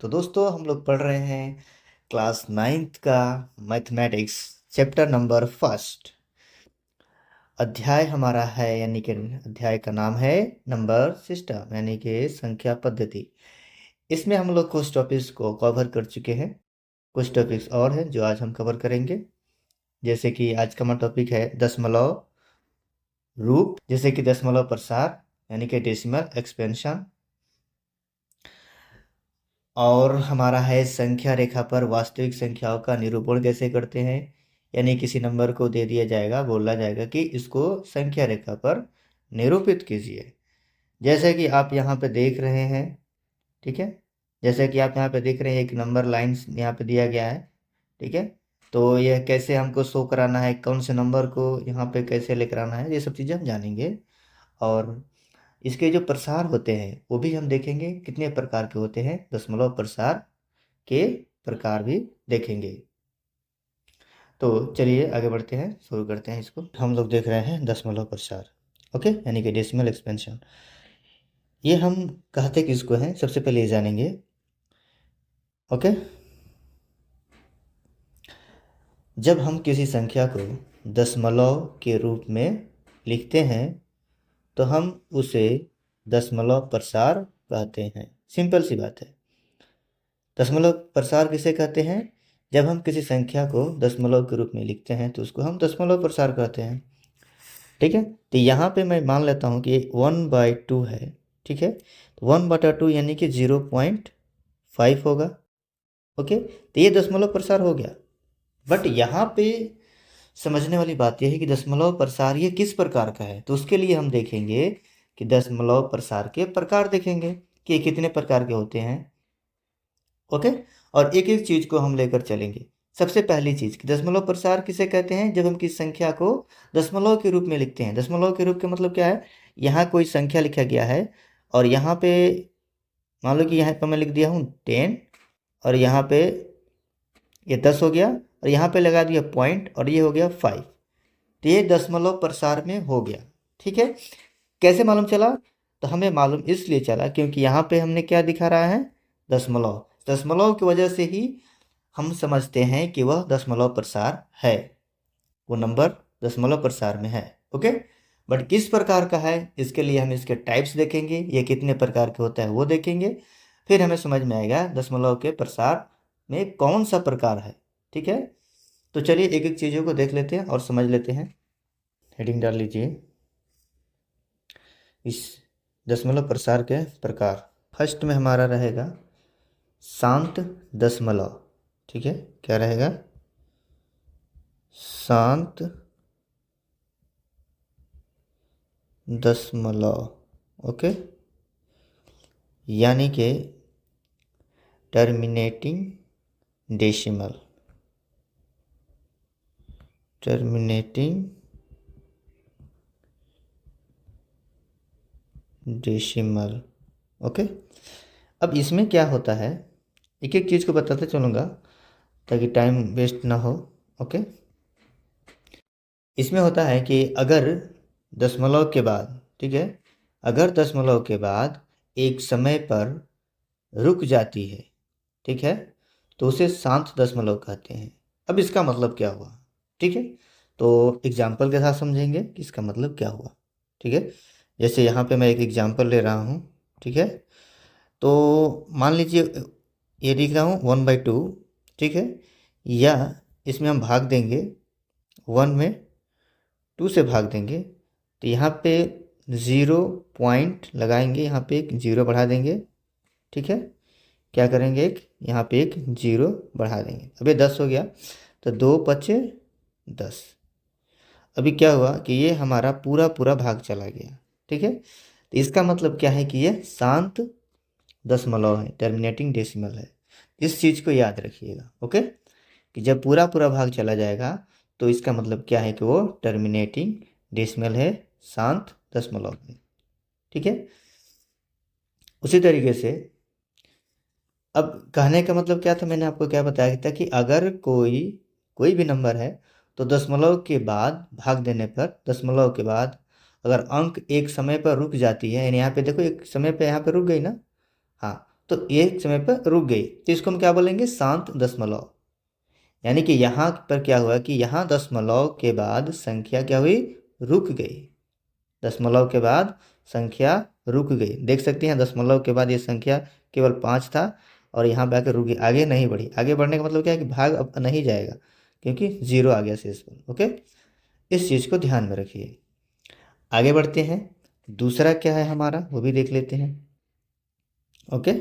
तो दोस्तों हम लोग पढ़ रहे हैं क्लास 9th का मैथमेटिक्स चैप्टर नंबर फर्स्ट। अध्याय हमारा है यानी कि अध्याय का नाम है नंबर सिस्टम यानी कि संख्या पद्धति। इसमें हम लोग कुछ टॉपिक्स को कवर कर चुके हैं, कुछ टॉपिक्स और हैं जो आज हम कवर करेंगे। जैसे कि आज का हमारा टॉपिक है दशमलव रूप, जैसे कि दशमलव प्रसार यानी कि डेसिमल एक्सपेंशन। और हमारा है संख्या रेखा पर वास्तविक संख्याओं का निरूपण कैसे करते हैं, यानी किसी नंबर को दे दिया जाएगा, बोला जाएगा कि इसको संख्या रेखा पर निरूपित कीजिए। जैसे कि आप यहाँ पे देख रहे हैं, ठीक है, जैसे कि आप यहाँ पे देख रहे हैं एक नंबर लाइन यहाँ पे दिया गया है, ठीक है। तो यह कैसे हमको शो कराना है, कौन से नंबर को यहाँ पे कैसे लेकर आना है, ये सब चीज़ें हम जानेंगे। और इसके जो प्रसार होते हैं वो भी हम देखेंगे, कितने प्रकार के होते हैं, दशमलव प्रसार के प्रकार भी देखेंगे। तो चलिए आगे बढ़ते हैं, शुरू करते हैं इसको। हम लोग देख रहे हैं दशमलव प्रसार, ओके, यानी कि डेसिमल एक्सपेंशन। ये हम कहते किसको हैं, सबसे पहले ये जानेंगे, ओके। जब हम किसी संख्या को दशमलव के रूप में लिखते हैं तो हम उसे दशमलव प्रसार कहते हैं। सिंपल सी बात है। दशमलव प्रसार किसे कहते हैं? जब हम किसी संख्या को दशमलव के रूप में लिखते हैं तो उसको हम दशमलव प्रसार कहते हैं, ठीक है। तो यहाँ पे मैं मान लेता हूँ कि 1/2 है, ठीक है। तो 1/2 यानी कि 0.5 होगा, ओके। तो ये दशमलव प्रसार हो गया। बट यहाँ पे समझने वाली बात यह है कि दशमलव प्रसार ये किस प्रकार का है। तो उसके लिए हम देखेंगे कि दशमलव प्रसार के प्रकार देखेंगे कि ये कितने प्रकार के होते हैं, ओके। और एक एक चीज को हम लेकर चलेंगे। सबसे पहली चीज कि दशमलव प्रसार किसे कहते हैं? जब हम किसी संख्या को दशमलव के रूप में लिखते हैं। दशमलव के रूप का मतलब क्या है? यहाँ कोई संख्या लिखा गया है और यहाँ पे मान लो कि यहाँ पर मैं लिख दिया हूँ 10 और यहाँ पे ये 10 हो गया और यहाँ पे लगा दिया पॉइंट और ये हो गया 5। तो ये दशमलव प्रसार में हो गया, ठीक है। कैसे मालूम चला? तो हमें मालूम इसलिए चला क्योंकि यहाँ पे हमने क्या दिखा रहा है, दशमलव। दशमलव की वजह से ही हम समझते हैं कि वह दशमलव प्रसार है, वो नंबर दशमलव प्रसार में है, ओके। बट किस प्रकार का है, इसके लिए हम इसके टाइप्स देखेंगे, ये कितने प्रकार के होता है वो देखेंगे। फिर हमें समझ में आएगा दशमलव के प्रसार में कौन सा प्रकार है, ठीक है। तो चलिए एक एक चीज़ों को देख लेते हैं और समझ लेते हैं। हेडिंग डाल लीजिए, इस दशमलव प्रसार के प्रकार। फर्स्ट में हमारा रहेगा शांत दशमलव, ठीक है। क्या रहेगा? शांत दशमलव, ओके, यानी कि terminating decimal, terminating decimal, okay. अब इसमें क्या होता है, एक एक चीज़ को बताते चलूँगा ताकि टाइम वेस्ट ना हो, ओके। इसमें होता है कि अगर दशमलव के बाद, ठीक है, अगर दशमलव के बाद एक समय पर रुक जाती है, ठीक है, तो उसे शांत दशमलव कहते हैं। अब इसका मतलब क्या हुआ, ठीक है। तो एग्जाम्पल के साथ समझेंगे कि इसका मतलब क्या हुआ, ठीक है। जैसे यहाँ पे मैं एक एग्जाम्पल ले रहा हूँ, ठीक है। तो मान लीजिए ये लिख रहा हूँ 1/2, ठीक है, या इसमें हम भाग देंगे 1 में 2 से भाग देंगे। तो यहाँ पे 0 पॉइंट लगाएंगे, यहाँ पे एक 0 बढ़ा देंगे, ठीक है। क्या करेंगे, एक यहाँ पे एक 0 बढ़ा देंगे। अभी 10 हो गया, तो 2 पचे 10। अभी क्या हुआ कि ये हमारा पूरा पूरा भाग चला गया, ठीक है। तो इसका मतलब क्या है कि ये शांत दशमलव है, टर्मिनेटिंग डेसिमल है। इस चीज़ को याद रखिएगा, ओके, कि जब पूरा पूरा भाग चला जाएगा तो इसका मतलब क्या है कि वो टर्मिनेटिंग डेसिमल है, शांत दशमलव है, ठीक है। उसी तरीके से अब कहने का मतलब क्या था, मैंने आपको क्या बताया था कि अगर कोई भी नंबर है तो दशमलव के बाद भाग देने पर, दशमलव के बाद अगर अंक एक समय पर रुक जाती है, यानी यहाँ पे देखो एक समय पे यहाँ पे रुक गई ना, हाँ, तो एक समय पर रुक गई, तो इसको हम क्या बोलेंगे, शांत दशमलव। यानी कि यहाँ पर क्या हुआ कि यहाँ दशमलव के बाद संख्या क्या हुई, रुक गई। दशमलव के बाद संख्या रुक गई, देख सकते हैं दशमलव के बाद ये संख्या केवल 5 था और यहाँ पे आकर रुक गई, आगे नहीं बढ़ी। आगे बढ़ने का मतलब क्या है कि भाग अब नहीं जाएगा क्योंकि 0 आ गया शेष पर। ओके, इस चीज़ को ध्यान में रखिए। आगे बढ़ते हैं, दूसरा क्या है हमारा वो भी देख लेते हैं। ओके,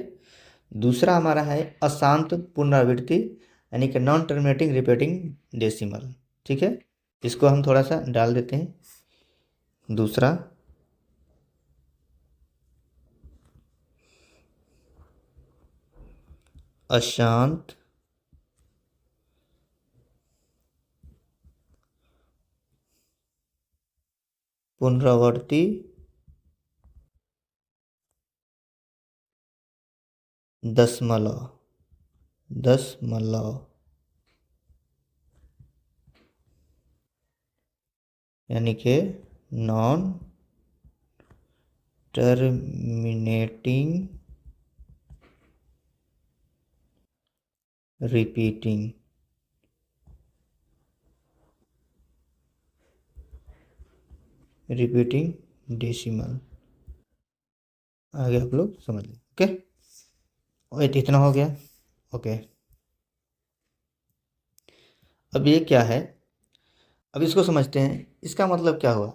दूसरा हमारा है अशांत पुनरावृत्ति, यानी कि नॉन टर्मिनेटिंग रिपीटिंग डेसिमल। ठीक है, इसको हम थोड़ा सा डाल देते हैं। दूसरा अशांत पुनरावृत्ति दशमलव यानी कि नॉन टर्मिनेटिंग रिपीटिंग डेसिमल। आगे आप लोग समझ लें। ओके, और इतना हो गया। ओके, अब ये क्या है, अब इसको समझते हैं, इसका मतलब क्या हुआ।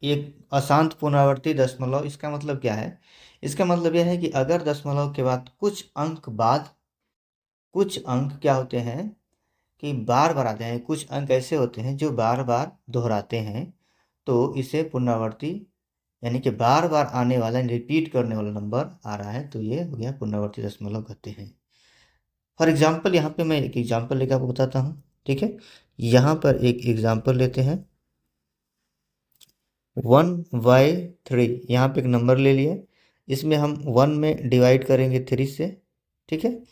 ये अशांत पुनरावर्ती दशमलव, इसका मतलब क्या है, इसका मतलब यह है कि अगर दशमलव के बाद कुछ अंक क्या होते हैं कि बार बार आते हैं, कुछ अंक ऐसे होते हैं जो बार बार दोहराते हैं, तो इसे पुनरावर्ती यानी कि बार बार आने वाला, रिपीट करने वाला नंबर आ रहा है, तो ये हो गया पुनरावर्ती दशमलव कहते हैं। फॉर एग्जाम्पल, यहाँ पे मैं एक एग्जाम्पल लेकर आपको बताता हूँ। ठीक है, यहाँ पर एक एग्जाम्पल लेते हैं, 1/3। यहाँ पे एक नंबर ले लिया, इसमें हम 1 में डिवाइड करेंगे 3 से। ठीक है,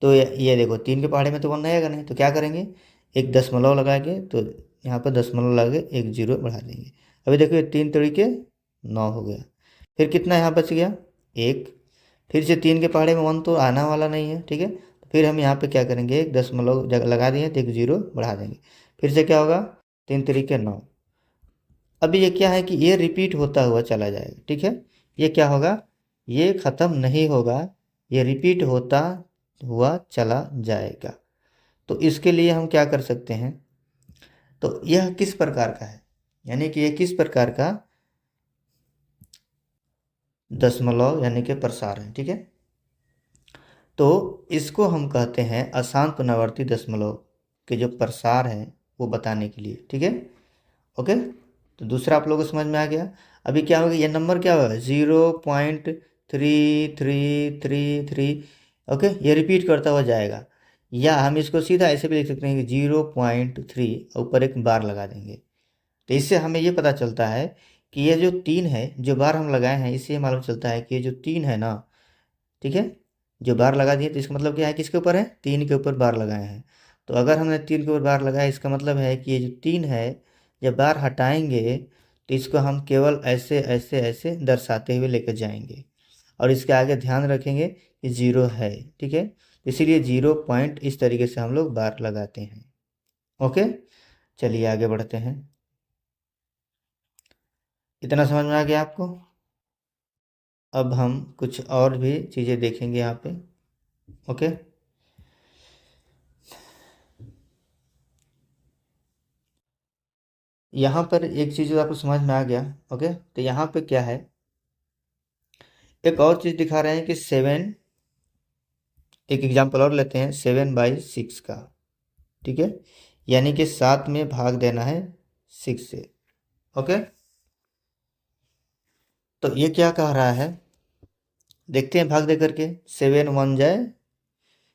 तो ये देखो 3 के पहाड़े में तो 1 रहेगा नहीं, तो क्या करेंगे, एक दशमलव लगाएंगे, तो यहाँ पर दशमलव लगा के एक 0 बढ़ा देंगे। अभी देखो ये 3 तरीके 9 हो गया। फिर कितना यहाँ बच गया, 1। फिर से 3 के पहाड़े में 1 तो आना वाला नहीं है। ठीक है, फिर हम यहाँ पे क्या करेंगे, एक दशमलव जगह लगा दिए तो एक 0 बढ़ा देंगे। फिर से क्या होगा, 3 तरीके 9। अभी ये क्या है कि ये रिपीट होता हुआ चला जाएगा। ठीक है, ये क्या होगा, ये ख़त्म नहीं होगा, ये रिपीट होता हुआ चला जाएगा। तो इसके लिए हम क्या कर सकते हैं, तो यह किस प्रकार का है, यानी कि ये किस प्रकार का दशमलव यानी कि प्रसार है। ठीक है, तो इसको हम कहते हैं अशांत पुनरावर्ती दशमलव के जो प्रसार हैं वो बताने के लिए। ठीक है, ओके, तो दूसरा आप लोगों को समझ में आ गया। अभी क्या होगा, ये नंबर क्या होगा, 0.3333। ओके, ये रिपीट करता हुआ जाएगा, या हम इसको सीधा ऐसे भी लिख सकते हैं कि 0.3 ऊपर एक बार लगा देंगे। तो इससे हमें ये पता चलता है कि ये जो 3 है, जो बार हम लगाए हैं, इससे ये मालूम चलता है कि ये जो 3 है ना, ठीक है, जो बार लगा दिए, तो इसका मतलब क्या है, किसके ऊपर है, 3 के ऊपर बार लगाए हैं। तो अगर हमने 3 के ऊपर बार लगाया, इसका मतलब है कि ये जो 3 है, जब बार हटाएंगे तो इसको हम केवल ऐसे ऐसे ऐसे दर्शाते हुए लेकर जाएंगे, और इसके आगे ध्यान रखेंगे कि 0 है। ठीक है, इसीलिए 0 पॉइंट इस तरीके से हम लोग बार लगाते हैं। ओके, चलिए आगे बढ़ते हैं। इतना समझ में आ गया आपको। अब हम कुछ और भी चीज़ें देखेंगे यहाँ पे। ओके, यहाँ पर एक चीज़ जो आपको समझ में आ गया। ओके, तो यहाँ पे क्या है, एक और चीज़ दिखा रहे हैं कि 7, एक एग्जाम्पल और लेते हैं, 7/6 का। ठीक है, यानी कि 7 में भाग देना है 6 से। ओके, तो ये क्या कह रहा है, देखते हैं भाग दे करके। 6 1 जाए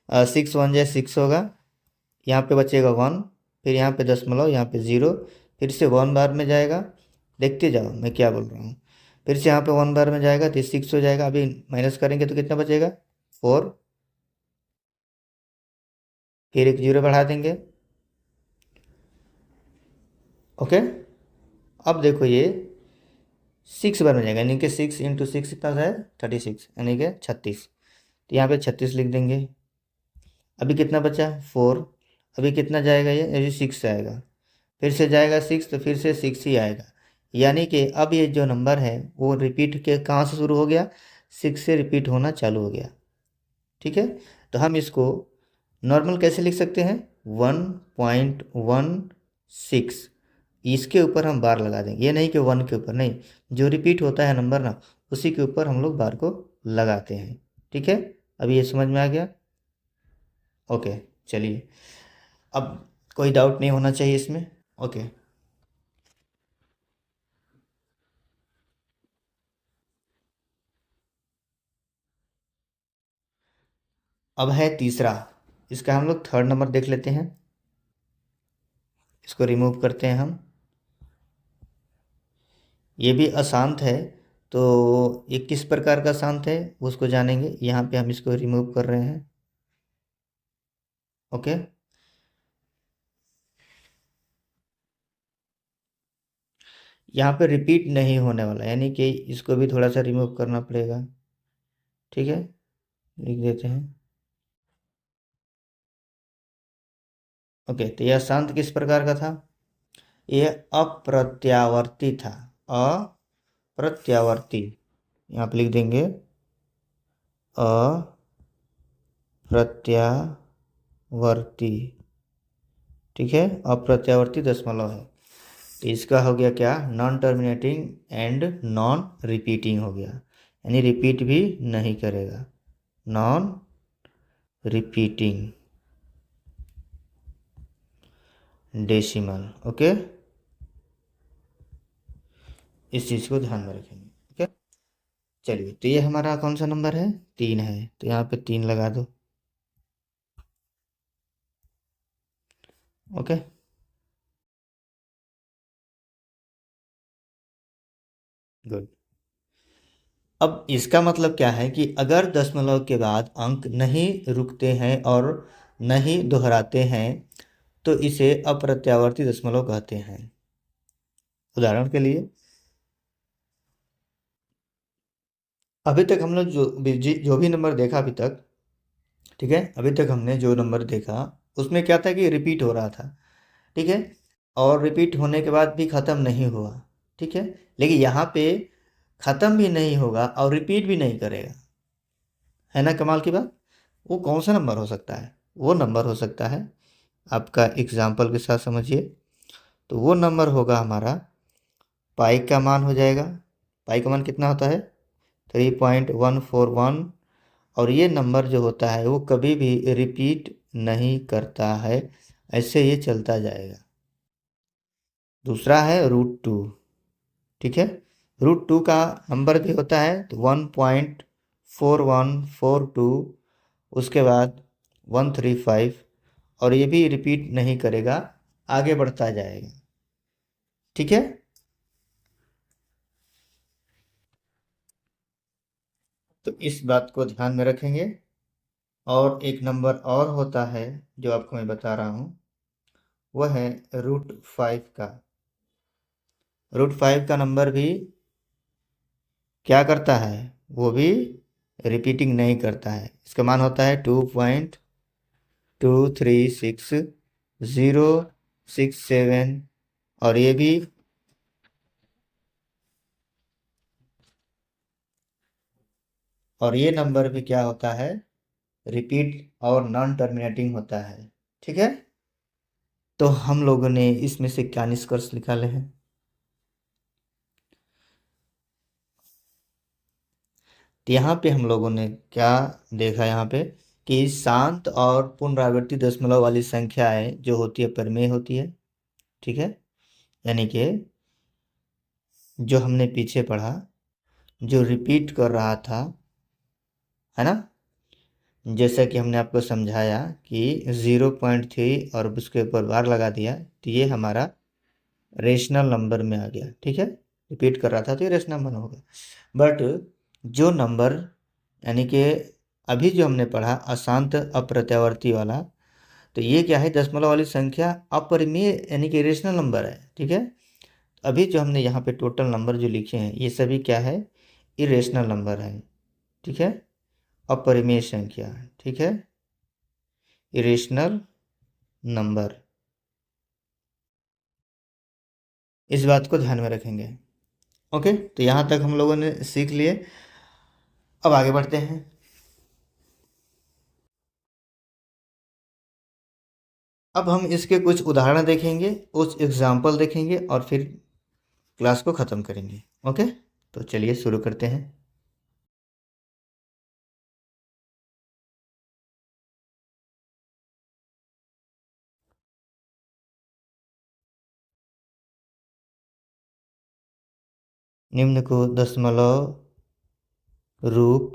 6 होगा, यहाँ पे बचेगा 1, फिर यहाँ पे दशमलव, यहाँ पे 0, फिर से 1 बार में जाएगा। देखते जाओ मैं क्या बोल रहा हूँ। फिर से यहाँ पे 1 बार में जाएगा तो 6 हो जाएगा। अभी माइनस करेंगे तो कितना बचेगा, 4, फिर एक 0 बढ़ा देंगे। ओके, अब देखो ये 6 बार में जाएगा, यानी कि 6 × 6 कितना है, 36, यानी कि 36। तो यहाँ पे 36 लिख देंगे। अभी कितना बचा 4, अभी कितना जाएगा ये, अभी 6 आएगा, फिर से जाएगा 6, तो फिर से 6 ही आएगा। यानी कि अब ये जो नंबर है वो रिपीट के कहाँ से शुरू हो गया, 6 से रिपीट होना चालू हो गया। ठीक है, तो हम इसको नॉर्मल कैसे लिख सकते हैं, 1.16, इसके ऊपर हम बार लगा देंगे। ये नहीं कि 1 के ऊपर, नहीं, जो रिपीट होता है नंबर ना, उसी के ऊपर हम लोग बार को लगाते हैं। ठीक है, अभी ये समझ में आ गया। ओके, चलिए, अब कोई डाउट नहीं होना चाहिए इसमें। ओके, अब है तीसरा, इसका हम लोग थर्ड नंबर देख लेते हैं। इसको रिमूव करते हैं हम। ये भी अशांत है, तो ये किस प्रकार का शांत है उसको जानेंगे। यहाँ पे हम इसको रिमूव कर रहे हैं। ओके, यहाँ पे रिपीट नहीं होने वाला, यानी कि इसको भी थोड़ा सा रिमूव करना पड़ेगा। ठीक है, लिख देते हैं। ओके, तो यह शांत किस प्रकार का था, यह अप्रत्यावर्ती था। अप्रत्यावर्ती, यहाँ पे लिख देंगे अप्रत्यावर्ती। ठीक है, अप्रत्यावर्ती दशमलव है, तो इसका हो गया क्या, non terminating and non repeating हो गया, यानी रिपीट भी नहीं करेगा, नॉन रिपीटिंग डेसिमल। ओके, इस चीज़ को ध्यान में रखेंगे। ठीक है, चलिए, तो ये हमारा कौन सा नंबर है, 3 है, तो यहाँ पे 3 लगा दो। Okay, good. अब इसका मतलब क्या है कि अगर दशमलव के बाद अंक नहीं रुकते हैं और नहीं दोहराते हैं, तो इसे अप्रत्यावर्ती दशमलव कहते हैं। उदाहरण के लिए, अभी तक हम लोग जो भी नंबर देखा अभी तक, ठीक है, अभी तक हमने जो नंबर देखा उसमें क्या था कि रिपीट हो रहा था। ठीक है, और रिपीट होने के बाद भी ख़त्म नहीं हुआ। ठीक है, लेकिन यहाँ पे ख़त्म भी नहीं होगा और रिपीट भी नहीं करेगा, है ना कमाल की बात। वो कौन सा नंबर हो सकता है, वो नंबर हो सकता है, आपका एग्जाम्पल के साथ समझिए, तो वो नंबर होगा हमारा, पाई का मान हो जाएगा। पाई का मान कितना होता है, 3.141, और ये नंबर जो होता है वो कभी भी रिपीट नहीं करता है, ऐसे ये चलता जाएगा। दूसरा है √2। ठीक है, √2 का नंबर भी होता है, तो 1.4142, उसके बाद 135, और ये भी रिपीट नहीं करेगा, आगे बढ़ता जाएगा। ठीक है, तो इस बात को ध्यान में रखेंगे। और एक नंबर और होता है जो आपको मैं बता रहा हूँ, वह है √5 का। √5 का नंबर भी क्या करता है, वो भी रिपीटिंग नहीं करता है। इसका मान होता है 2.236067, और ये भी, और ये नंबर भी क्या होता है, रिपीट और नॉन टर्मिनेटिंग होता है। ठीक है, तो हम लोगों ने इसमें से क्या निष्कर्ष निकाले हैं, तो यहाँ पे हम लोगों ने क्या देखा, यहाँ पे कि शांत और पुनरावृत्ति दशमलव वाली संख्याएं जो होती है परिमेय होती है। ठीक है, यानी कि जो हमने पीछे पढ़ा, जो रिपीट कर रहा था, है ना, जैसा कि हमने आपको समझाया कि 0.3 और उसके ऊपर बार लगा दिया, तो ये हमारा रेशनल नंबर में आ गया। ठीक है, रिपीट कर रहा था तो ये रेशनल नंबर होगा। बट जो नंबर, यानी कि अभी जो हमने पढ़ा अशांत अप्रत्यावर्ती वाला, तो ये क्या है, दशमलव वाली संख्या अपरिमेय यानी कि रेशनल नंबर है। ठीक है, अभी जो हमने यहाँ पे टोटल नंबर जो लिखे हैं ये सभी क्या है, इरेशनल नंबर है। ठीक है, अपरिमेय संख्या, ठीक है, इरेशनल नंबर। इस बात को ध्यान में रखेंगे। ओके, तो यहाँ तक हम लोगों ने सीख लिए। अब आगे बढ़ते हैं। अब हम इसके कुछ उदाहरण देखेंगे, कुछ एग्जाम्पल देखेंगे और फिर क्लास को ख़त्म करेंगे। ओके, तो चलिए शुरू करते हैं। निम्न को दशमलव रूप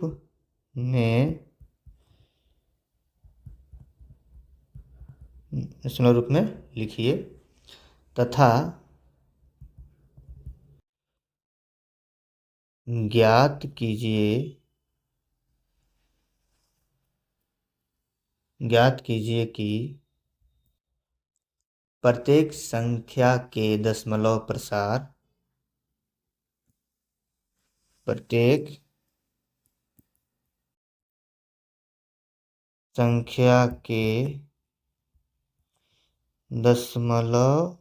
में लिखिए तथा ज्ञात कीजिए कि प्रत्येक संख्या के दशमलव प्रसार प्रत्येक संख्या के दशमलव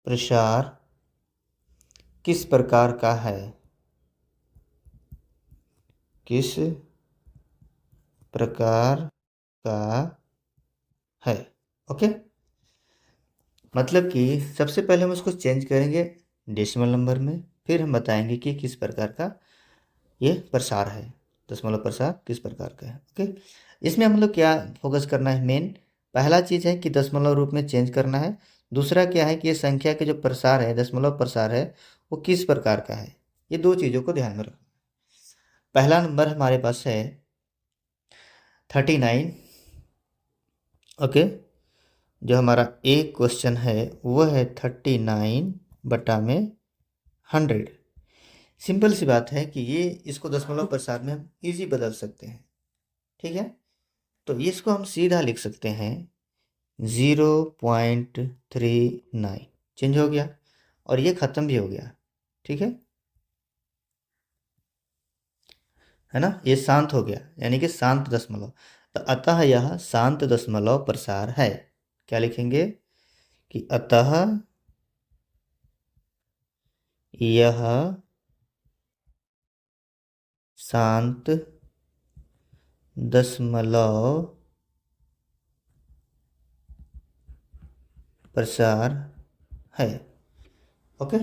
प्रसार किस प्रकार का है? किस प्रकार का है? ओके, मतलब कि सबसे पहले हम उसको चेंज करेंगे डेसिमल नंबर में, फिर हम बताएंगे कि किस प्रकार का ये प्रसार है, दशमलव प्रसार किस प्रकार का है। ओके, इसमें हम लोग क्या फोकस करना है? मेन पहला चीज़ है कि दशमलव रूप में चेंज करना है। दूसरा क्या है कि ये संख्या के जो प्रसार है, दशमलव प्रसार है, वो किस प्रकार का है। ये दो चीज़ों को ध्यान में रखना। पहला नंबर हमारे पास है 39। ओके, जो हमारा एक क्वेश्चन है वो है 39/100। सिंपल सी बात है कि ये इसको दशमलव प्रसार में हम इजी बदल सकते हैं, ठीक है। तो इसको हम सीधा लिख सकते हैं 0.39, चेंज हो गया और ये ख़त्म भी हो गया, ठीक है ना। ये शांत हो गया, यानी कि शांत दशमलव। तो अतः यह शांत दशमलव प्रसार है। क्या लिखेंगे कि अतः यह शांत दशमलव प्रसार है। ओके,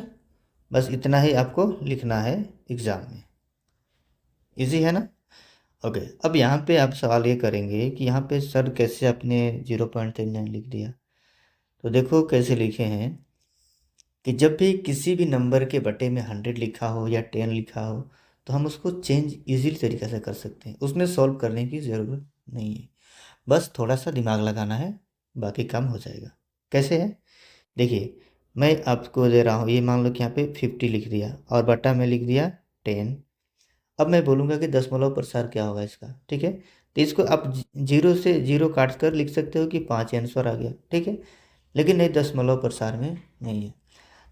बस इतना ही आपको लिखना है एग्ज़ाम में। इजी है ना। ओके, अब यहाँ पे आप सवाल ये करेंगे कि यहाँ पे सर कैसे आपने 0.39 लिख दिया। तो देखो कैसे लिखे हैं कि जब भी किसी भी नंबर के बटे में 100 लिखा हो या 10 लिखा हो तो हम उसको चेंज इजीली तरीके से कर सकते हैं, उसमें सॉल्व करने की ज़रूरत नहीं है। बस थोड़ा सा दिमाग लगाना है, बाकी काम हो जाएगा। कैसे है देखिए, मैं आपको दे रहा हूँ, ये मान लो कि यहाँ पे 50 लिख दिया और बटा में लिख दिया 10। अब मैं बोलूँगा कि दशमलव प्रसार क्या होगा इसका, ठीक है। तो इसको आप 0 से 0 काट कर लिख सकते हो कि 5 आंसर आ गया, ठीक है। लेकिन नहीं, दशमलव प्रसार में नहीं है।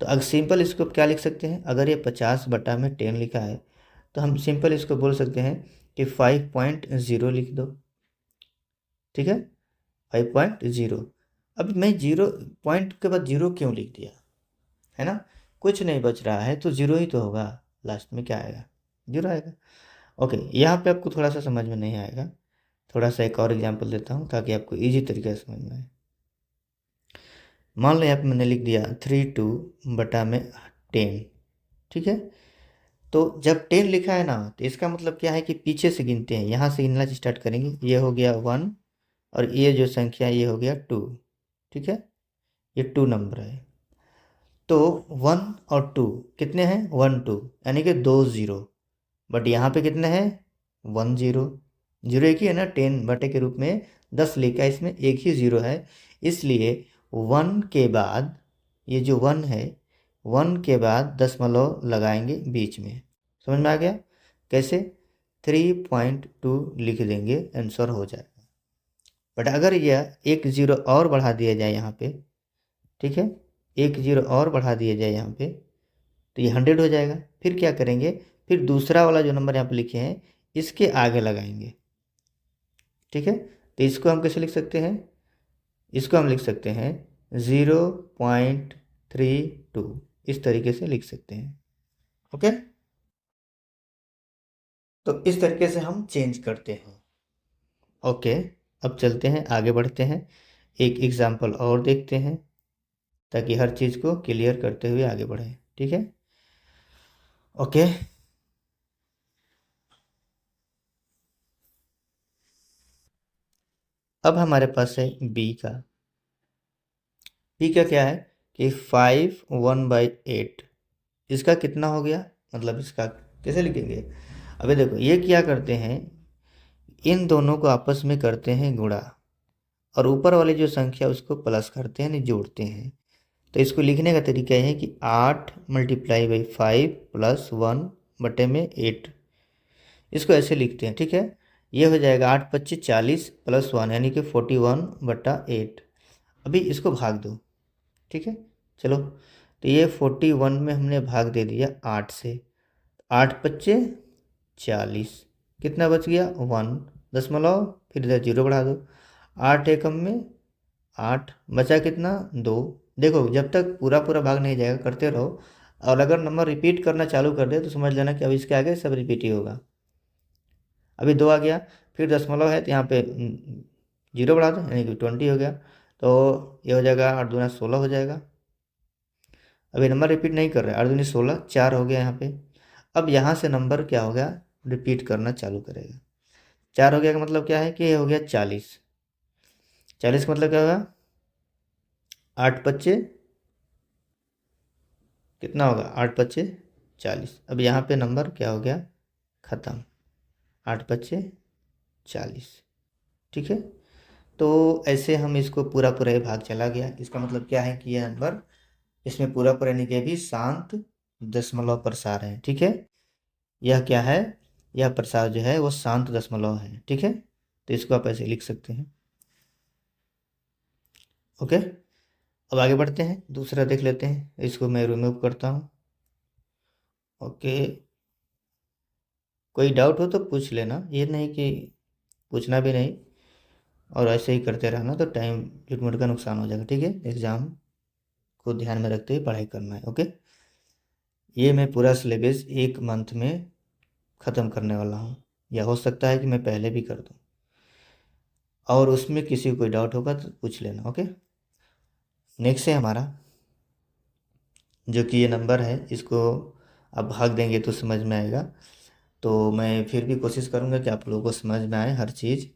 तो अगर सिंपल इसको क्या लिख सकते हैं, अगर ये 50/10 लिखा है तो हम सिंपल इसको बोल सकते हैं कि 5.0 लिख दो, ठीक है, 5.0। अब मैं 0 पॉइंट के बाद 0 क्यों लिख दिया, है ना। कुछ नहीं बच रहा है तो 0 ही तो होगा, लास्ट में क्या आएगा, 0 आएगा। ओके, यहाँ पे आपको थोड़ा सा समझ में नहीं आएगा, थोड़ा सा एक और एग्जांपल देता हूँ ताकि आपको इजी तरीके से समझ में आए। मान लो यहाँ पे मैंने लिख दिया 32/10, ठीक है। तो जब 10 लिखा है ना तो इसका मतलब क्या है कि पीछे से गिनते हैं, यहाँ से गिनना स्टार्ट करेंगे। ये हो गया 1 और ये जो संख्या ये हो गया 2, ठीक है, ये 2 नंबर है। तो 1 और 2 कितने हैं, 1 2, यानी कि 2 0। बट यहाँ पे कितने हैं, 1 0। जीरो एक ही है ना, 10 के रूप में 10 लिखा है, इसमें एक ही 0 है, इसलिए 1 के बाद ये जो 1 है, 1 के बाद दशमलव लगाएंगे बीच में। समझ में आ गया कैसे, 3.2 लिख देंगे, आंसर हो जाएगा। बट अगर यह एक 0 और बढ़ा दिया जाए यहाँ पे, ठीक है, एक 0 और बढ़ा दिया जाए यहाँ पे, तो ये 100 हो जाएगा। फिर क्या करेंगे, फिर दूसरा वाला जो नंबर यहाँ पे लिखे हैं इसके आगे लगाएंगे। ठीक है, तो इसको हम कैसे लिख सकते हैं? इसको हम लिख सकते हैं 0.32, इस तरीके से लिख सकते हैं। ओके, तो इस तरीके से हम चेंज करते हैं। ओके, अब चलते हैं, आगे बढ़ते हैं, एक एग्जाम्पल और देखते हैं ताकि हर चीज़ को क्लियर करते हुए आगे बढ़ें। ठीक है, ओके। अब हमारे पास है बी का क्या है कि 5/1/8, इसका कितना हो गया, मतलब इसका कैसे लिखेंगे? अभी देखो ये क्या करते हैं, इन दोनों को आपस में करते हैं गुणा और ऊपर वाली जो संख्या उसको प्लस करते हैं, नहीं जोड़ते हैं। तो इसको लिखने का तरीका यह है कि 8 × 5 + 1/8, इसको ऐसे लिखते हैं। ठीक है, ये हो जाएगा 8 × 25 = 40 + 1 यानी कि 41/8। अभी इसको भाग दो। ठीक है, चलो, तो ये 41 में हमने भाग दे दिया 8 से, 8 × 25 = 40, कितना बच गया 1 दशमलव, फिर इधर 0 बढ़ा दो, 8 एकम में 8, बचा कितना 2। देखो जब तक पूरा पूरा भाग नहीं जाएगा करते रहो, और अगर नंबर रिपीट करना चालू कर दे तो समझ लेना कि अब इसके आगे सब रिपीट ही होगा। अभी 2 आ गया, फिर दशमलव है तो यहाँ पे 0 बढ़ा दो यानी कि 20 हो गया, तो ये हो जाएगा 8 दूना 16 हो जाएगा। अभी नंबर रिपीट नहीं कर रहे, 8 दूनी 16, 4 हो गया यहाँ पे। अब यहाँ से नंबर क्या हो गया, रिपीट करना चालू करेगा। 4 हो गया का मतलब क्या है कि ये हो गया 40, 40 का मतलब क्या होगा 8 × 25 कितना होगा, 8 × 25 = 40। अब यहाँ पे नंबर क्या हो गया, ख़त्म, 8 × 25 = 40। ठीक है, तो ऐसे हम इसको पूरा पूरा ही भाग चला गया, इसका मतलब क्या है कि यह नंबर इसमें पूरा पूरा यानी कि भी शांत दशमलव प्रसार है। ठीक है, यह क्या है, यह प्रसार जो है वो शांत दशमलव है। ठीक है, तो इसको आप ऐसे लिख सकते हैं। ओके, अब आगे बढ़ते हैं, दूसरा देख लेते हैं, इसको मैं रिमूव करता हूँ। ओके, कोई डाउट हो तो पूछ लेना, ये नहीं कि पूछना भी नहीं और ऐसे ही करते रहना तो टाइम ट्रीटमेंट का नुकसान हो जाएगा। ठीक है, एग्ज़ाम को ध्यान में रखते हुए पढ़ाई करना है। ओके, ये मैं पूरा सिलेबस 1 मंथ में ख़त्म करने वाला हूँ, या हो सकता है कि मैं पहले भी कर दूँ, और उसमें किसी को कोई डाउट होगा तो पूछ लेना। ओके, नेक्स्ट है हमारा जो कि ये नंबर है, इसको आप भाग देंगे तो समझ में आएगा, तो मैं फिर भी कोशिश करूँगा कि आप लोगों को समझ में आए हर चीज़।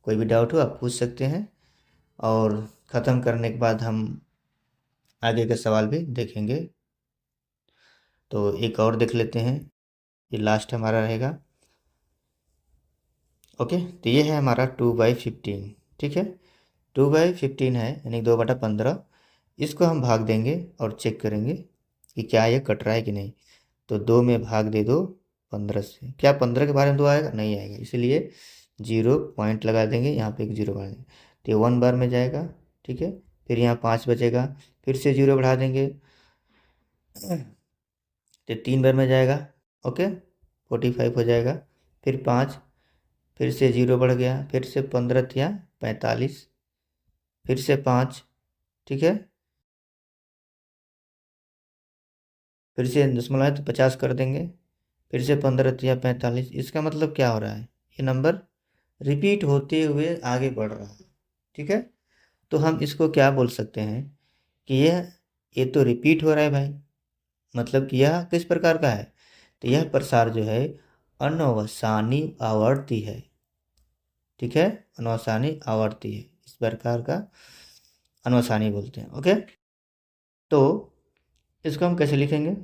कोई भी डाउट हो आप पूछ सकते हैं, और ख़त्म करने के बाद हम आगे के सवाल भी देखेंगे। तो एक और देख लेते हैं, ये लास्ट हमारा रहेगा। ओके, तो ये है हमारा 2/15। ठीक है, 2/15 है यानी 2/15, इसको हम भाग देंगे और चेक करेंगे कि क्या ये कट रहा है कि नहीं। तो 2 में भाग दे दो 15 से, क्या 15 के बारे में 2 आएगा, नहीं आएगा, इसलिए 0 पॉइंट लगा देंगे, यहाँ पे एक 0 बढ़ा देंगे, तो ये 1 बार में जाएगा। ठीक है, फिर यहाँ 5 बचेगा, फिर से 0 बढ़ा देंगे तो 3 बार में जाएगा। ओके, 45 हो जाएगा, फिर 5, फिर से 0 बढ़ गया, फिर से 15 या 45, फिर से 5। ठीक है, फिर से दशमलव है तो 50 कर देंगे, फिर से 15 या 45। इसका मतलब क्या हो रहा है, ये नंबर रिपीट होते हुए आगे बढ़ रहा है। ठीक है, तो हम इसको क्या बोल सकते हैं कि ये तो रिपीट हो रहा है भाई, मतलब कि यह किस प्रकार का है, तो यह प्रसार जो है अनवसानी आवर्ती है। ठीक है, अनवसानी आवर्ती है, इस प्रकार का अनवसानी बोलते हैं। ओके, तो इसको हम कैसे लिखेंगे,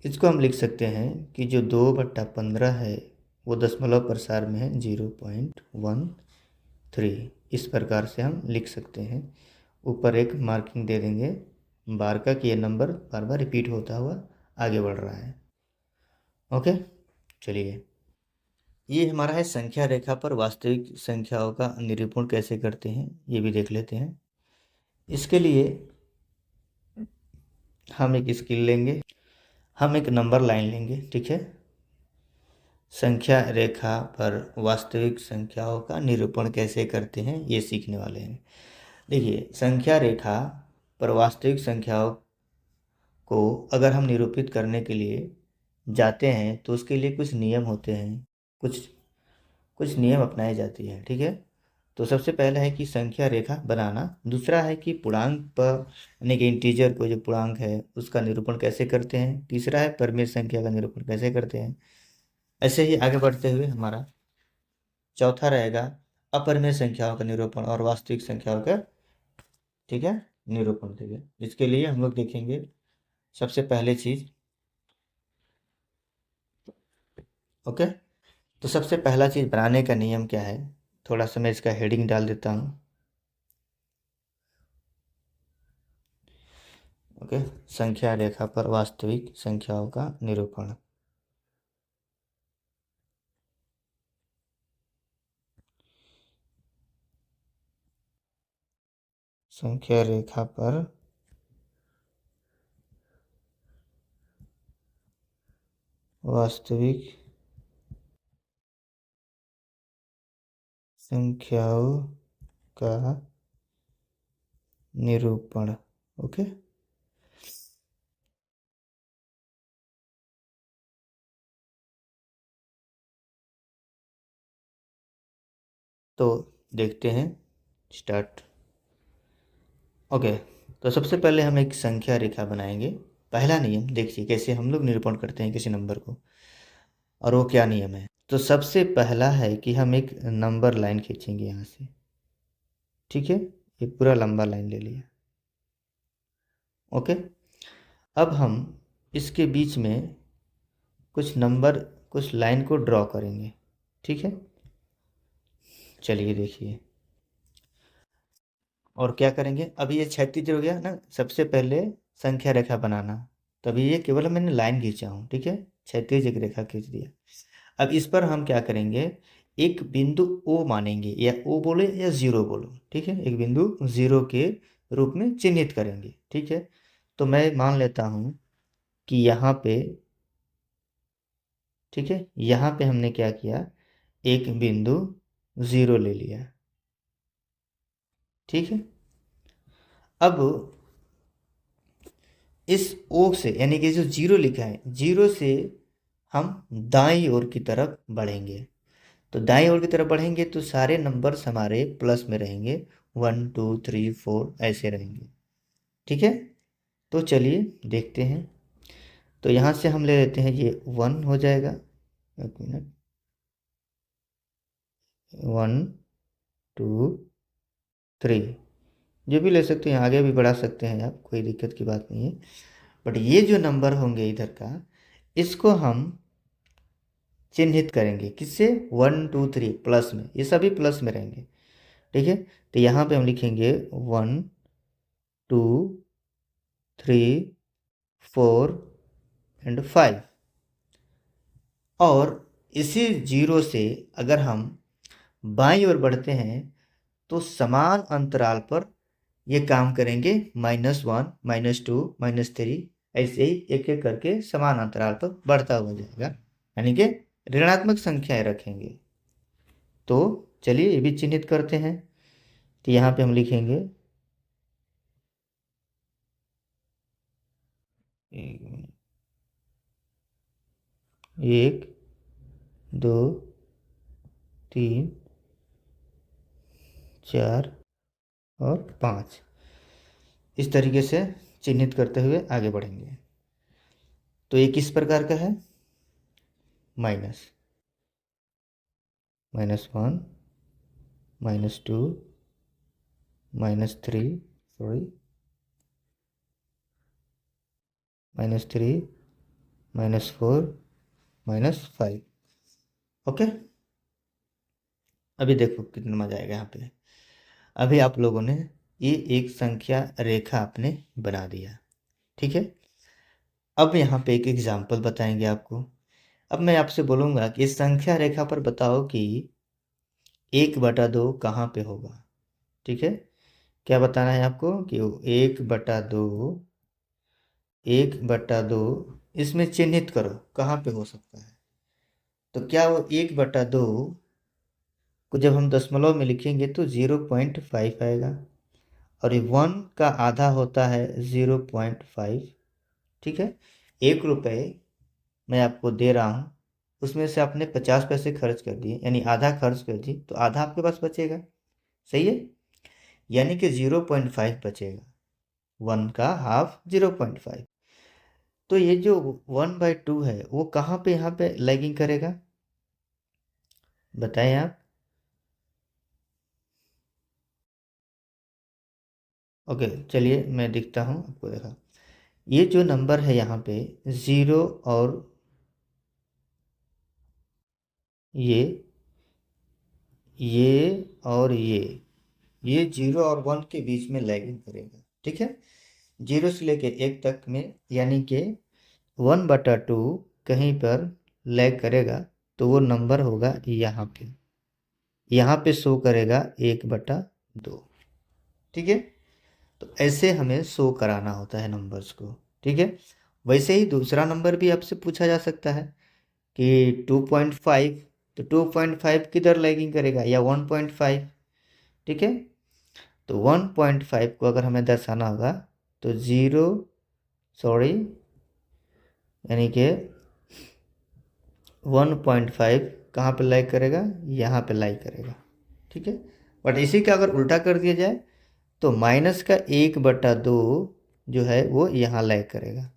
इसको हम लिख सकते हैं कि जो 2/15 है वो दशमलव प्रसार में है 0.13, इस प्रकार से हम लिख सकते हैं। ऊपर एक मार्किंग दे देंगे बार का कि ये नंबर बार बार रिपीट होता हुआ आगे बढ़ रहा है। ओके, चलिए, ये हमारा है संख्या रेखा पर वास्तविक संख्याओं का निरूपण कैसे करते हैं, ये भी देख लेते हैं। इसके लिए हम एक स्किल लेंगे, हम एक नंबर लाइन लेंगे, ठीक है। संख्या रेखा पर वास्तविक संख्याओं का निरूपण कैसे करते हैं ये सीखने वाले हैं। देखिए, संख्या रेखा पर वास्तविक संख्याओं को अगर हम निरूपित करने के लिए जाते हैं तो उसके लिए कुछ नियम होते हैं, कुछ कुछ नियम अपनाए जाते हैं, ठीक है। तो सबसे पहला है कि संख्या रेखा बनाना, दूसरा है कि पूर्णांक पर यानी कि इंटीजर को जो पूर्णांक है उसका निरूपण कैसे करते हैं, तीसरा है परिमेय संख्या का निरूपण कैसे करते हैं। ऐसे ही आगे बढ़ते हुए हमारा चौथा रहेगा अपरिमेय संख्याओं का निरूपण और वास्तविक संख्याओं का, ठीक है, निरूपण, ठीक है। इसके लिए हम लोग देखेंगे सबसे पहले चीज, ओके। तो सबसे पहला चीज बनाने का नियम क्या है, थोड़ा सा मैं इसका हेडिंग डाल देता हूँ, ओके। संख्या रेखा पर वास्तविक संख्याओं का निरूपण। संख्या रेखा पर वास्तविक संख्याओं का निरूपण, ओके। तो देखते हैं, स्टार्ट, ओके। तो सबसे पहले हम एक संख्या रेखा बनाएंगे। पहला नियम देखिए कैसे हम लोग निरूपण करते हैं किसी नंबर को, और वो क्या नियम है। तो सबसे पहला है कि हम एक नंबर लाइन खींचेंगे यहाँ से, ठीक है। ये पूरा लंबा लाइन ले लिया, ओके। अब हम इसके बीच में कुछ नंबर, कुछ लाइन को ड्रॉ करेंगे, ठीक है। चलिए देखिए, और क्या करेंगे, अभी ये क्षैतिज हो गया ना, सबसे पहले संख्या रेखा बनाना, तभी ये केवल मैंने लाइन खींचा हूँ, ठीक है, क्षैतिज एक रेखा खींच दिया। अब इस पर हम क्या करेंगे, एक बिंदु ओ मानेंगे, या ओ बोले या जीरो बोलो, ठीक है, एक बिंदु जीरो के रूप में चिन्हित करेंगे, ठीक है। तो मैं मान लेता हूँ कि यहाँ पे, ठीक है, यहाँ पे हमने क्या किया, एक बिंदु जीरो ले लिया, ठीक है। अब इस ओ से यानी कि जो जीरो लिखा है, जीरो से हम दाईं ओर की तरफ बढ़ेंगे। तो दाईं ओर की तरफ बढ़ेंगे तो सारे नंबर्स हमारे प्लस में रहेंगे, 1 2 3 4 ऐसे रहेंगे, ठीक है। तो चलिए देखते हैं। तो यहाँ से हम ले लेते हैं, ये 1 हो जाएगा, एक मिनट, 1 2 3, जो भी ले सकते हैं, आगे भी बढ़ा सकते हैं आप, कोई दिक्कत की बात नहीं है। बट ये जो नंबर होंगे इधर का, इसको हम चिन्हित करेंगे किससे, 1 2 3 प्लस में, ये सभी प्लस में रहेंगे, ठीक है। तो यहाँ पे हम लिखेंगे 1 2 3 4 एंड 5, और इसी जीरो से अगर हम बाईं ओर बढ़ते हैं तो समान अंतराल पर ये काम करेंगे, -1 -2 -3, ऐसे ही एक एक करके समान अंतराल पर बढ़ता हुआ जाएगा, यानी कि ऋणात्मक संख्याएं रखेंगे। तो चलिए ये भी चिन्हित करते हैं। तो यहाँ पे हम लिखेंगे, 1 2 3 4 और 5, इस तरीके से चिन्हित करते हुए आगे बढ़ेंगे। तो ये किस प्रकार का है, माइनस, -1 -2 -3, सॉरी, -3 -4 -5, ओके। अभी देखो कितना मजा आएगा यहाँ पे। अभी आप लोगों ने ये एक संख्या रेखा आपने बना दिया, ठीक है। अब यहाँ पे एक एग्जाम्पल बताएंगे आपको। अब मैं आपसे बोलूँगा कि इस संख्या रेखा पर बताओ कि 1/2 कहाँ पे होगा, ठीक है। क्या बताना है आपको कि 1/2, 1/2 इसमें चिन्हित करो कहाँ पे हो सकता है। तो क्या वो 1/2 को जब हम दशमलव में लिखेंगे तो 0.5 आएगा, और ये 1 का आधा होता है 0.5। ठीक है, 1 रुपये मैं आपको दे रहा हूँ, उसमें से आपने 50 पैसे खर्च कर दिए, यानी आधा खर्च कर दिए, तो आधा आपके पास बचेगा। सही है, यानी कि 0.5 बचेगा, 1 का हाफ 0.5। तो ये जो 1/2 है वो कहाँ पे यहाँ पे लैगिंग करेगा, बताएं आप। ओके, चलिए मैं दिखता हूँ आपको। देखा, ये जो नंबर है यहाँ पे 0 और ये और ये 0 और 1 के बीच में लैगिंग करेगा। ठीक है, 0 से लेके 1 तक में, यानी कि 1/2 कहीं पर लैग करेगा, तो वो नंबर होगा यहाँ पे शो करेगा 1/2। ठीक है, तो ऐसे हमें शो कराना होता है नंबर्स को। ठीक है, वैसे ही दूसरा नंबर भी आपसे पूछा जा सकता है कि 2.5, तो 2.5 किधर लैगिंग करेगा, या 1.5। ठीक है, तो 1.5 को अगर हमें दर्शाना होगा तो यानी कि 1.5 कहाँ पे लाइक करेगा, यहाँ पे लाइक करेगा। ठीक है, बट इसी का अगर उल्टा कर दिया जाए तो -1/2 जो है वो यहाँ लाइक करेगा।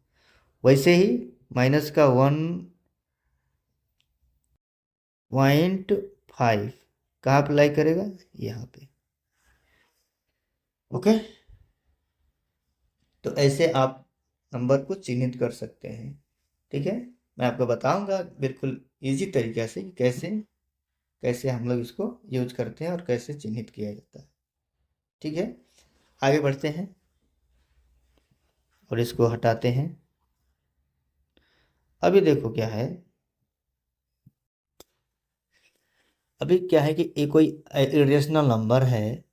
वैसे ही -1.5 कहाँ पे लाइक करेगा, यहाँ पे। ओके, तो ऐसे आप नंबर को चिन्हित कर सकते हैं। ठीक है, मैं आपको बताऊंगा बिल्कुल इजी तरीके से कि कैसे कैसे हम लोग इसको यूज करते हैं और कैसे चिन्हित किया जाता है। ठीक है, आगे बढ़ते हैं और इसको हटाते हैं। अभी देखो क्या है, अभी क्या है कि एक कोई इरेशनल नंबर है।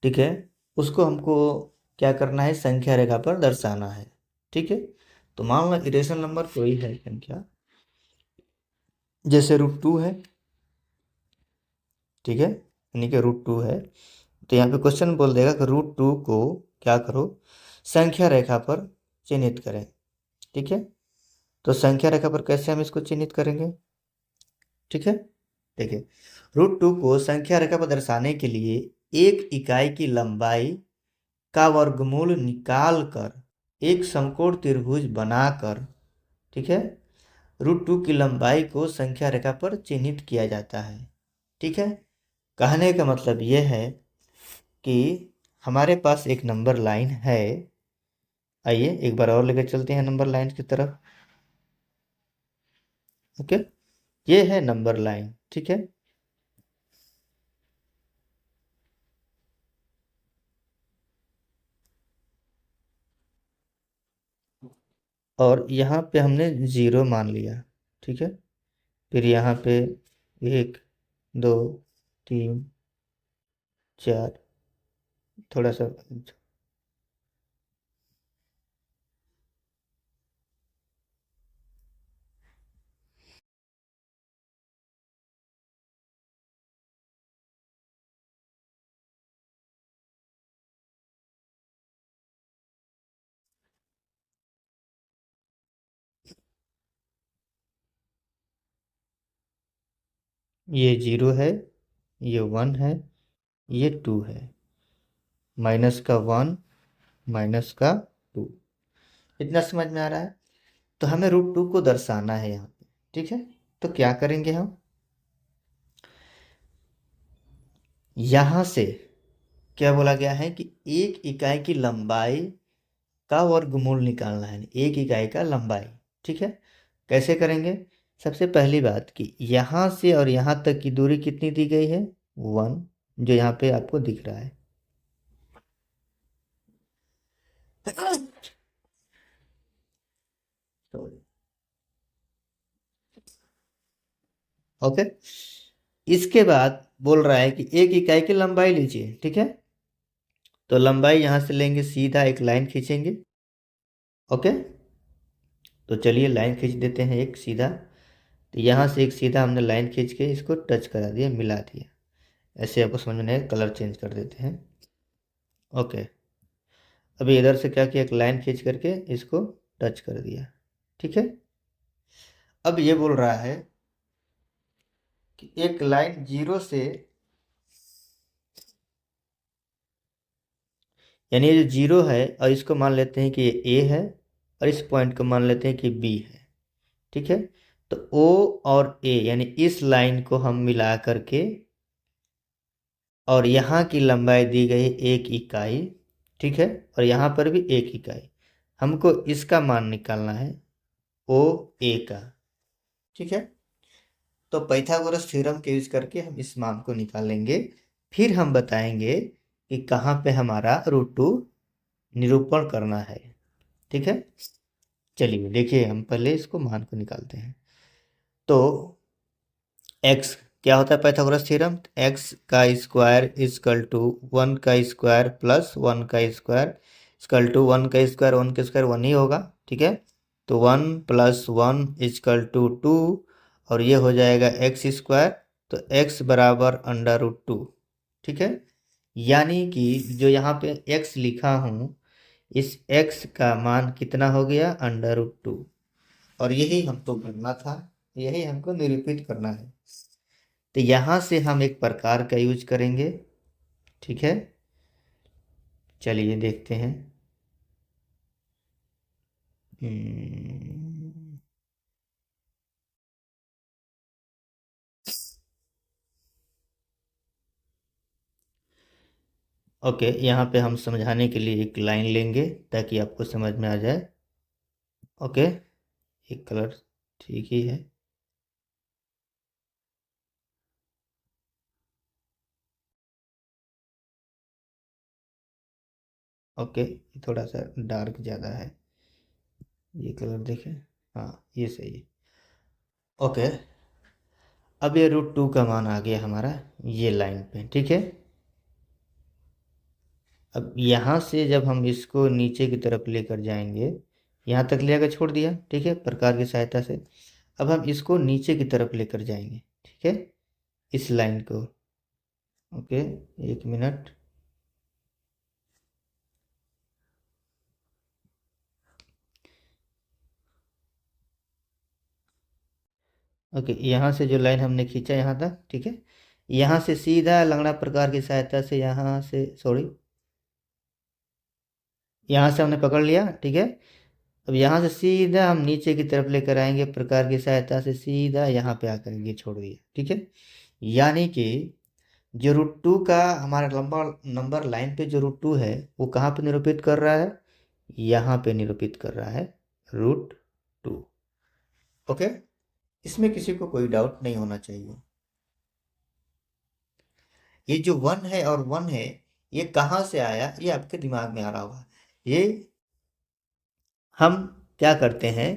ठीक है, उसको हमको क्या करना है, संख्या रेखा पर दर्शाना है। ठीक है, तो मान लो इरेशनल नंबर कोई है संख्या, जैसे √2 है। ठीक है, यानी कि √2 है, तो यहाँ पे क्वेश्चन बोल देगा कि √2 को क्या करो, संख्या रेखा पर चिन्हित करें। ठीक है, तो संख्या रेखा पर कैसे हम इसको चिन्हित करेंगे। ठीक है, देखिए, √2 को संख्या रेखा पर दर्शाने के लिए एक इकाई की लंबाई का वर्गमूल निकाल कर एक समकोण त्रिभुज बनाकर, ठीक है, √2 की लंबाई को संख्या रेखा पर चिन्हित किया जाता है। ठीक है, कहने का मतलब यह है कि हमारे पास एक नंबर लाइन है। आइए एक बार और लेकर चलते हैं नंबर लाइन की तरफ। ओके, ये है नंबर लाइन। ठीक है, और यहाँ पे हमने 0 मान लिया। ठीक है, फिर यहाँ पे 1, 2, 3, 4, थोड़ा सा, ये 0 है, ये 1 है, ये 2 है, -1 -2। इतना समझ में आ रहा है। तो हमें √2 को दर्शाना है यहाँ पे। ठीक है, तो क्या करेंगे हम, यहाँ से क्या बोला गया है कि एक इकाई की लंबाई का वर्गमूल निकालना है, एक इकाई का लंबाई। ठीक है, कैसे करेंगे, सबसे पहली बात कि यहाँ से और यहाँ तक की दूरी कितनी दी गई है, 1, जो यहाँ पे आपको दिख रहा है। ओके, इसके बाद बोल रहा है कि एक इकाई की लंबाई लीजिए। ठीक है, तो लंबाई यहाँ से लेंगे, सीधा एक लाइन खींचेंगे। ओके, तो चलिए लाइन खींच देते हैं एक सीधा। तो यहाँ से एक सीधा हमने लाइन खींच के इसको टच करा दिया, मिला दिया। ऐसे आपको समझ में आएगा, कलर चेंज कर देते हैं। ओके, अभी इधर से क्या किया, एक लाइन खींच करके इसको टच कर दिया। ठीक है, अब ये बोल रहा है कि एक लाइन जीरो से, यानी ये जो जीरो है और इसको मान लेते हैं कि ये ए है और इस पॉइंट को मान लेते हैं कि बी है। ठीक है, तो ओ और ए यानी इस लाइन को हम मिला करके, और यहाँ की लंबाई दी गई 1 इकाई। ठीक है, और यहाँ पर भी 1 इकाई। हमको इसका मान निकालना है, ओ ए का। ठीक है, तो पाइथागोरस थ्योरम के यूज करके हम इस मान को निकालेंगे। फिर हम बताएंगे कि कहाँ पे हमारा √2 निरूपण करना है। ठीक है, चलिए देखिए, हम पहले इसको मान को निकालते हैं। तो x क्या होता है पाइथागोरस थ्योरम, x का स्क्वायर इजकल टू 1 का स्क्वायर प्लस 1 का स्क्वायर इजकल टू 1 का स्क्वायर, 1 का स्क्वायर 1 ही होगा। ठीक है, तो 1 + 1 इजकल टू 2, और ये हो जाएगा x स्क्वायर, तो x बराबर √2। ठीक है, यानी कि जो यहाँ पे x लिखा हूँ, इस x का मान कितना हो गया, √2। और यही हमको करना था, यही हमको निरूपित करना है। तो यहाँ से हम एक प्रकार का यूज करेंगे। ठीक है, चलिए देखते हैं। ओके, यहाँ पे हम समझाने के लिए एक लाइन लेंगे ताकि आपको समझ में आ जाए। ओके, एक कलर ठीक ही है। ओके, थोड़ा सा डार्क ज़्यादा है, ये कलर देखें। हाँ, ये सही है। ओके, अब ये √2 का मान आ गया हमारा ये लाइन पे। ठीक है, अब यहाँ से जब हम इसको नीचे की तरफ लेकर जाएंगे, यहाँ तक ले आकर छोड़ दिया। ठीक है, प्रकार की सहायता से अब हम इसको नीचे की तरफ लेकर जाएंगे। ठीक है, इस लाइन को। Okay, 1 minute. ओके, यहाँ से जो लाइन हमने खींचा यहाँ तक, ठीक है, यहाँ से सीधा लंगड़ा प्रकार की सहायता से, यहाँ से सॉरी, यहाँ से हमने पकड़ लिया। ठीक है, अब यहाँ से सीधा हम नीचे की तरफ लेकर आएंगे, प्रकार की सहायता से सीधा यहाँ पे आकर ये छोड़ दिया। ठीक है, यानी कि जो √2 का हमारा लंबा नंबर लाइन पे जो √2 है, वो कहाँ पे निरूपित कर रहा है, यहाँ पे निरूपित कर रहा है, √2। ओके, इसमें किसी को कोई डाउट नहीं होना चाहिए। ये जो 1 है और 1 है, ये कहाँ से आया, ये आपके दिमाग में आ रहा होगा। ये हम क्या करते हैं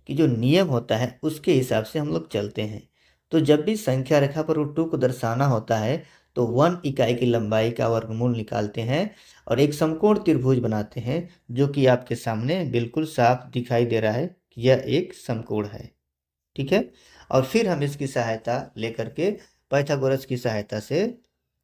कि जो नियम होता है उसके हिसाब से हम लोग चलते हैं। तो जब भी संख्या रेखा पर √2 को दर्शाना होता है, तो 1 इकाई की लंबाई का वर्गमूल निकालते हैं और एक समकोण त्रिभुज बनाते हैं, जो कि आपके सामने बिल्कुल साफ दिखाई दे रहा है कि यह एक समकोण है। ठीक है, और फिर हम इसकी सहायता लेकर के, पाइथागोरस की सहायता से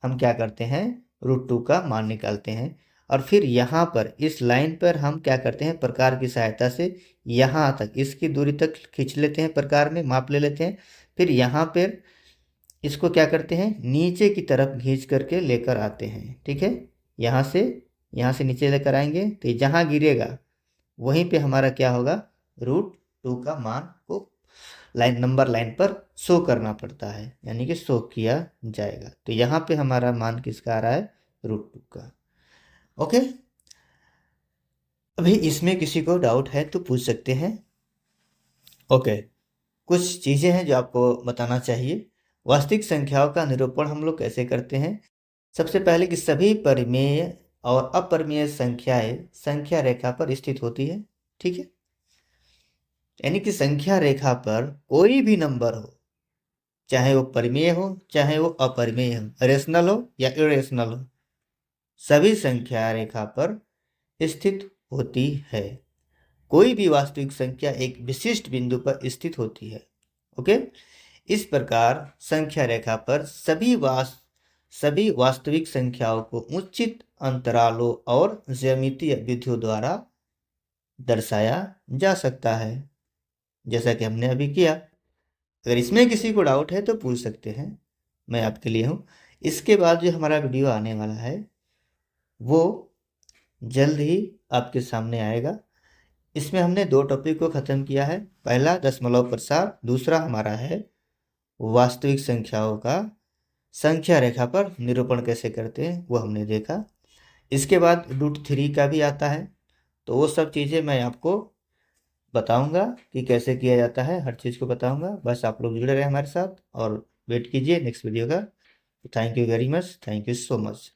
हम क्या करते हैं, √2 का मान निकालते हैं। और फिर यहाँ पर इस लाइन पर हम क्या करते हैं, प्रकार की सहायता से यहाँ तक, इसकी दूरी तक खींच लेते हैं, प्रकार में माप ले लेते हैं। फिर यहाँ पर इसको क्या करते हैं, नीचे की तरफ खींच करके लेकर आते हैं। ठीक है, यहाँ से नीचे लेकर आएंगे, तो जहाँ गिरेगा वहीं पे हमारा क्या होगा, √2 का मान को नंबर लाइन पर शो करना पड़ता है, यानी कि शो किया जाएगा। तो यहाँ पे हमारा मान किसका आ रहा है, √2 का। ओके, अभी इसमें किसी को डाउट है तो पूछ सकते हैं। ओके, कुछ चीज़ें हैं जो आपको बताना चाहिए। वास्तविक संख्याओं का निरूपण हम लोग कैसे करते हैं। सबसे पहले कि सभी परिमेय और अपरिमेय संख्याएं संख्या रेखा पर स्थित होती है। ठीक है, यानी कि संख्या रेखा पर कोई भी नंबर हो, चाहे वो परिमेय हो चाहे वो अपरिमेय हो, रेशनल हो या इरेशनल हो, सभी संख्या रेखा पर स्थित होती है। कोई भी वास्तविक संख्या एक विशिष्ट बिंदु पर स्थित होती है। ओके, इस प्रकार संख्या रेखा पर सभी वास्तविक संख्याओं को उचित अंतरालों और ज्यामितीय विधियों द्वारा दर्शाया जा सकता है, जैसा कि हमने अभी किया। अगर इसमें किसी को डाउट है तो पूछ सकते हैं, मैं आपके लिए हूँ। इसके बाद जो हमारा वीडियो आने वाला है वो जल्द ही आपके सामने आएगा। इसमें हमने 2 टॉपिक को ख़त्म किया है। पहला दशमलव प्रसार, दूसरा हमारा है वास्तविक संख्याओं का संख्या रेखा पर निरूपण कैसे करते हैं, वो हमने देखा। इसके बाद √3 का भी आता है, तो वो सब चीज़ें मैं आपको बताऊंगा कि कैसे किया जाता है, हर चीज़ को बताऊंगा। बस आप लोग जुड़े रहे हमारे साथ और वेट कीजिए नेक्स्ट वीडियो का। Thank you very much, thank you so much.